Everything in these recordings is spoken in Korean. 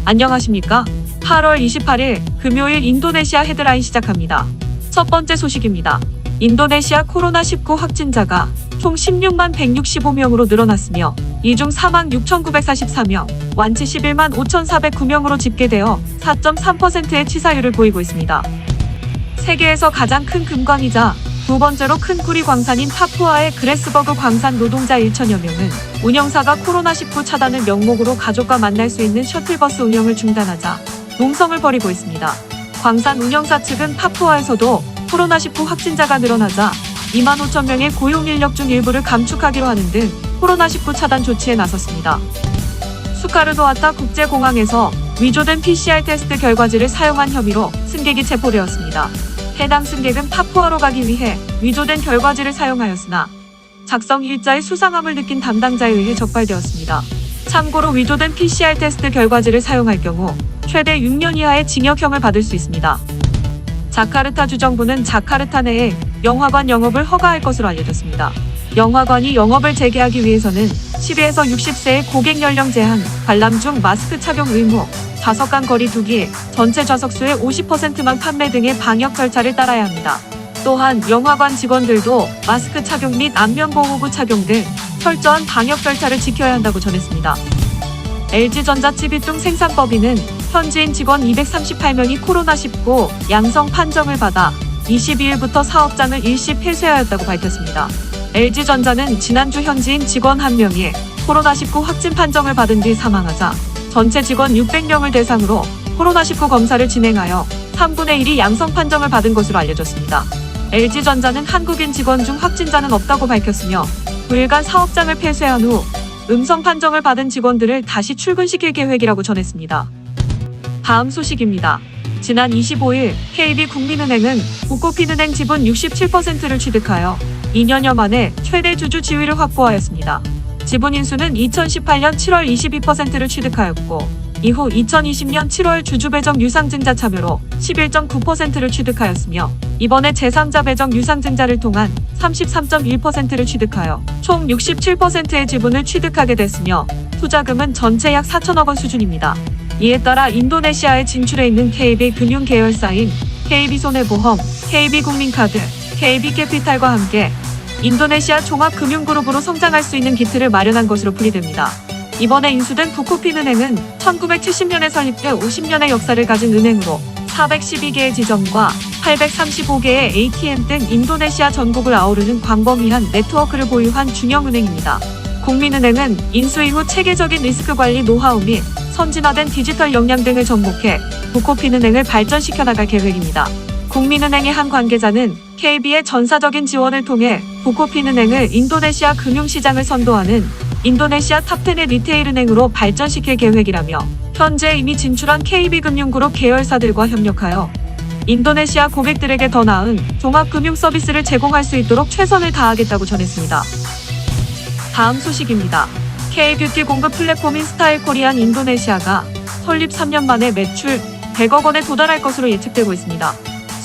안녕하십니까? 8월 28일 금요일 인도네시아 헤드라인 시작합니다. 첫 번째 소식입니다. 인도네시아 코로나19 확진자가 총 16만 165명으로 늘어났으며 이 중 4만 6,944명, 완치 11만 5,409명으로 집계되어 4.3%의 치사율을 보이고 있습니다. 세계에서 가장 큰 금광이자 두 번째로 큰 구리 광산인 파푸아의 그레스버그 광산 노동자 1천여 명은 운영사가 코로나19 차단을 명목으로 가족과 만날 수 있는 셔틀버스 운영을 중단하자 농성을 벌이고 있습니다. 광산 운영사 측은 파푸아에서도 코로나19 확진자가 늘어나자 2만 5천 명의 고용 인력 중 일부를 감축하기로 하는 등 코로나19 차단 조치에 나섰습니다. 수카르노아타 국제공항에서 위조된 PCR 테스트 결과지를 사용한 혐의로 승객이 체포되었습니다. 해당 승객은 파푸아로 가기 위해 위조된 결과지를 사용하였으나 작성 일자의 수상함을 느낀 담당자에 의해 적발되었습니다. 참고로 위조된 PCR 테스트 결과지를 사용할 경우 최대 6년 이하의 징역형을 받을 수 있습니다. 자카르타 주정부는 자카르타 내에 영화관 영업을 허가할 것으로 알려졌습니다. 영화관이 영업을 재개하기 위해서는 12에서 60세의 고객 연령 제한, 관람 중 마스크 착용 의무, 좌석 간 거리 두기, 전체 좌석수의 50%만 판매 등의 방역 절차를 따라야 합니다. 또한 영화관 직원들도 마스크 착용 및 안면보호구 착용 등 철저한 방역 절차를 지켜야 한다고 전했습니다. LG전자 찌비뚱 생산법인은 현지인 직원 238명이 코로나19 양성 판정을 받아 22일부터 사업장을 일시 폐쇄하였다고 밝혔습니다. LG전자는 지난주 현지인 직원 1명이 코로나19 확진 판정을 받은 뒤 사망하자 전체 직원 600명을 대상으로 코로나19 검사를 진행하여 3분의 1이 양성 판정을 받은 것으로 알려졌습니다. LG전자는 한국인 직원 중 확진자는 없다고 밝혔으며 9일간 사업장을 폐쇄한 후 음성 판정을 받은 직원들을 다시 출근시킬 계획이라고 전했습니다. 다음 소식입니다. 지난 25일 KB국민은행은 부코핀은행 지분 67%를 취득하여 2년여 만에 최대 주주 지위를 확보하였습니다. 지분 인수는 2018년 7월 22%를 취득하였고 이후 2020년 7월 주주 배정 유상증자 참여로 11.9%를 취득하였으며 이번에 제3자 배정 유상증자를 통한 33.1%를 취득하여 총 67%의 지분을 취득하게 됐으며 투자금은 전체 약 4천억 원 수준입니다. 이에 따라 인도네시아에 진출해 있는 KB금융 계열사인 KB손해보험, KB국민카드, KB캐피탈과 함께 인도네시아 종합금융그룹으로 성장할 수 있는 기틀을 마련한 것으로 풀이됩니다. 이번에 인수된 부코핀은행은 1970년에 설립돼 50년의 역사를 가진 은행으로 412개의 지점과 835개의 ATM 등 인도네시아 전국을 아우르는 광범위한 네트워크를 보유한 중형은행입니다. 국민은행은 인수 이후 체계적인 리스크 관리 노하우 및 선진화된 디지털 역량 등을 접목해 부코핀은행을 발전시켜 나갈 계획입니다. 국민은행의 한 관계자는 KB의 전사적인 지원을 통해 부코핀은행을 인도네시아 금융시장을 선도하는 인도네시아 탑10의 리테일은행으로 발전시킬 계획이라며 현재 이미 진출한 KB금융그룹 계열사들과 협력하여 인도네시아 고객들에게 더 나은 종합금융 서비스를 제공할 수 있도록 최선을 다하겠다고 전했습니다. 다음 소식입니다. K-뷰티 공급 플랫폼인 스타일코리안 인도네시아가 설립 3년 만에 매출 100억 원에 도달할 것으로 예측되고 있습니다.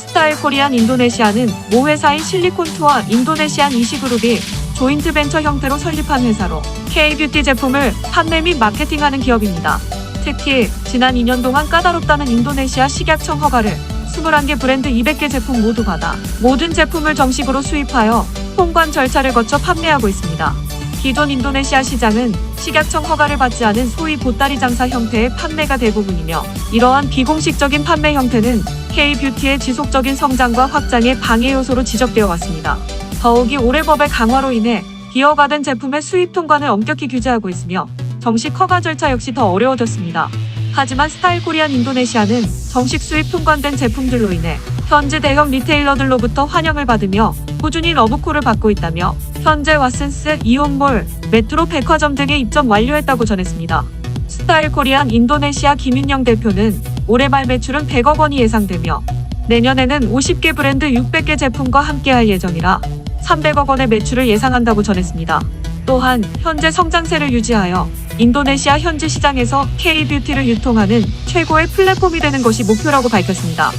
스타일코리안 인도네시아는 모 회사인 실리콘투와 인도네시안 이시그룹이 조인트 벤처 형태로 설립한 회사로 K-뷰티 제품을 판매 및 마케팅하는 기업입니다. 특히 지난 2년 동안 까다롭다는 인도네시아 식약청 허가를 21개 브랜드 200개 제품 모두 받아 모든 제품을 정식으로 수입하여 통관 절차를 거쳐 판매하고 있습니다. 기존 인도네시아 시장은 식약청 허가를 받지 않은 소위 보따리 장사 형태의 판매가 대부분이며 이러한 비공식적인 판매 형태는 K-뷰티의 지속적인 성장과 확장의 방해 요소로 지적되어 왔습니다. 더욱이 올해 법의 강화로 인해 비허가된 제품의 수입 통관을 엄격히 규제하고 있으며 정식 허가 절차 역시 더 어려워졌습니다. 하지만 스타일코리안 인도네시아는 정식 수입 통관된 제품들로 인해 현재 대형 리테일러들로부터 환영을 받으며 꾸준히 러브콜을 받고 있다며 현재 왓슨스, 이온몰, 메트로 백화점 등에 입점 완료했다고 전했습니다. 스타일코리안 인도네시아 김윤영 대표는 올해 말 매출은 100억 원이 예상되며 내년에는 50개 브랜드 600개 제품과 함께할 예정이라 300억 원의 매출을 예상한다고 전했습니다. 또한 현재 성장세를 유지하여 인도네시아 현지 시장에서 K-뷰티를 유통하는 최고의 플랫폼이 되는 것이 목표라고 밝혔습니다.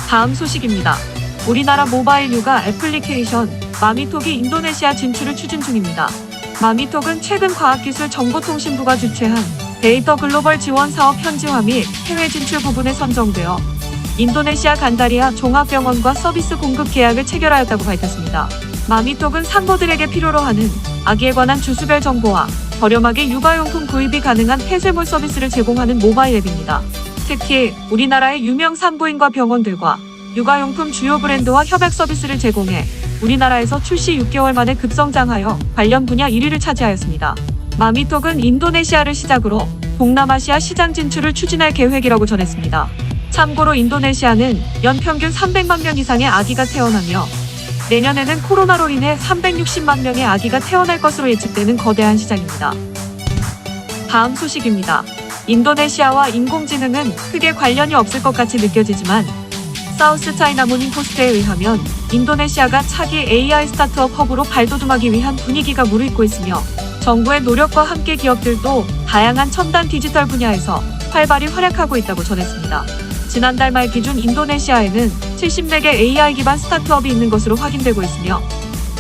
다음 소식입니다. 우리나라 모바일 육아 애플리케이션 마미톡이 인도네시아 진출을 추진 중입니다. 마미톡은 최근 과학기술정보통신부가 주최한 데이터 글로벌 지원 사업 현지화 및 해외 진출 부분에 선정되어 인도네시아 간다리아 종합병원과 서비스 공급 계약을 체결하였다고 밝혔습니다. 마미톡은 산모들에게 필요로 하는 아기에 관한 주수별 정보와 저렴하게 육아용품 구입이 가능한 폐쇄물 서비스를 제공하는 모바일 앱입니다. 특히 우리나라의 유명 산부인과 병원들과 육아용품 주요 브랜드와 협약 서비스를 제공해 우리나라에서 출시 6개월 만에 급성장하여 관련 분야 1위를 차지하였습니다. 마미톡은 인도네시아를 시작으로 동남아시아 시장 진출을 추진할 계획이라고 전했습니다. 참고로 인도네시아는 연평균 300만 명 이상의 아기가 태어나며 내년에는 코로나로 인해 360만 명의 아기가 태어날 것으로 예측되는 거대한 시장입니다. 다음 소식입니다. 인도네시아와 인공지능은 크게 관련이 없을 것 같이 느껴지지만 사우스 차이나 모닝포스트에 의하면 인도네시아가 차기 AI 스타트업 허브로 발돋움하기 위한 분위기가 무르익고 있으며 정부의 노력과 함께 기업들도 다양한 첨단 디지털 분야에서 활발히 활약하고 있다고 전했습니다. 지난달 말 기준 인도네시아에는 74개 AI 기반 스타트업이 있는 것으로 확인되고 있으며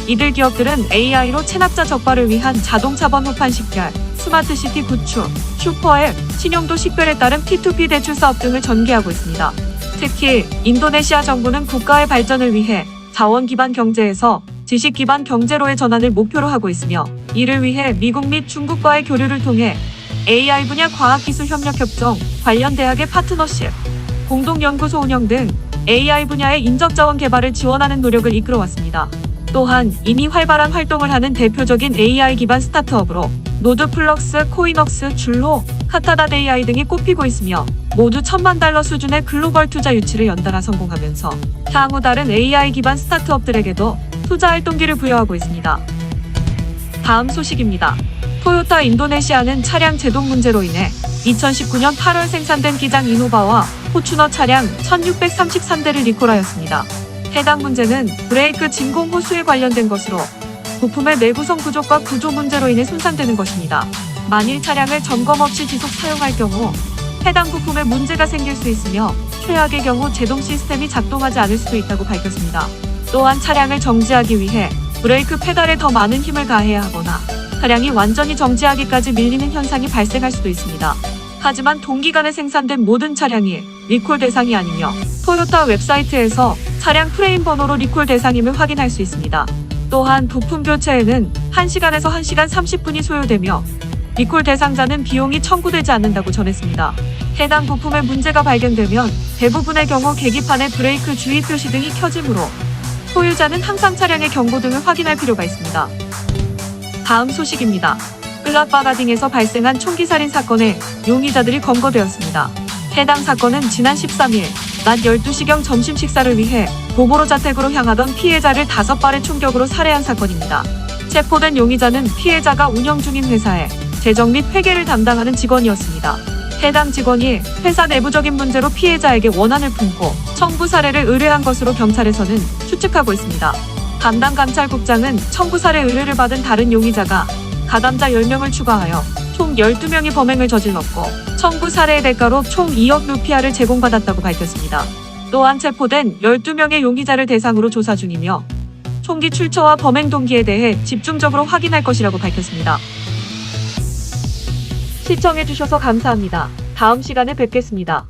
이들 기업들은 AI로 체납자 적발을 위한 자동차 번호판 식별, 스마트시티 구축, 슈퍼앱, 신용도 식별에 따른 P2P 대출 사업 등을 전개하고 있습니다. 특히 인도네시아 정부는 국가의 발전을 위해 자원 기반 경제에서 지식 기반 경제로의 전환을 목표로 하고 있으며 이를 위해 미국 및 중국과의 교류를 통해 AI 분야 과학기술 협력 협정, 관련 대학의 파트너십, 공동연구소 운영 등 AI 분야의 인적자원 개발을 지원하는 노력을 이끌어왔습니다. 또한 이미 활발한 활동을 하는 대표적인 AI 기반 스타트업으로 노드플럭스, 코이넉스, 줄로, 카타닷 AI 등이 꼽히고 있으며 모두 $10,000,000 수준의 글로벌 투자 유치를 연달아 성공하면서 향후 다른 AI 기반 스타트업들에게도 투자 활동기를 부여하고 있습니다. 다음 소식입니다. 토요타 인도네시아는 차량 제동 문제로 인해 2019년 8월 생산된 기장 이노바와 포추너 차량 1633대를 리콜하였습니다. 해당 문제는 브레이크 진공 호수에 관련된 것으로 부품의 내구성 부족과 구조 문제로 인해 손상되는 것입니다. 만일 차량을 점검 없이 지속 사용할 경우 해당 부품에 문제가 생길 수 있으며 최악의 경우 제동 시스템이 작동하지 않을 수도 있다고 밝혔습니다. 또한 차량을 정지하기 위해 브레이크 페달에 더 많은 힘을 가해야 하거나 차량이 완전히 정지하기까지 밀리는 현상이 발생할 수도 있습니다. 하지만 동기간에 생산된 모든 차량이 리콜 대상이 아니며 토요타 웹사이트에서 차량 프레임 번호로 리콜 대상임을 확인할 수 있습니다. 또한 부품 교체에는 1시간에서 1시간 30분이 소요되며 리콜 대상자는 비용이 청구되지 않는다고 전했습니다. 해당 부품에 문제가 발견되면 대부분의 경우 계기판에 브레이크 주의 표시 등이 켜지므로 소유자는 항상 차량의 경고등을 확인할 필요가 있습니다. 다음 소식입니다. 클라바가딩에서 발생한 총기 살인 사건에 용의자들이 검거되었습니다. 해당 사건은 지난 13일 낮 12시경 점심 식사를 위해 도보로 자택으로 향하던 피해자를 5발의 총격으로 살해한 사건입니다. 체포된 용의자는 피해자가 운영 중인 회사에 재정 및 회계를 담당하는 직원이었습니다. 해당 직원이 회사 내부적인 문제로 피해자에게 원한을 품고 청부 살해를 의뢰한 것으로 경찰에서는 추측하고 있습니다. 담당 감찰국장은 청부 살해 의뢰를 받은 다른 용의자가 가담자 10명을 추가하여 총 12명이 범행을 저질렀고 청부 살해의 대가로 총 2억 루피아를 제공받았다고 밝혔습니다. 또한 체포된 12명의 용의자를 대상으로 조사 중이며 총기 출처와 범행 동기에 대해 집중적으로 확인할 것이라고 밝혔습니다. 시청해주셔서 감사합니다. 다음 시간에 뵙겠습니다.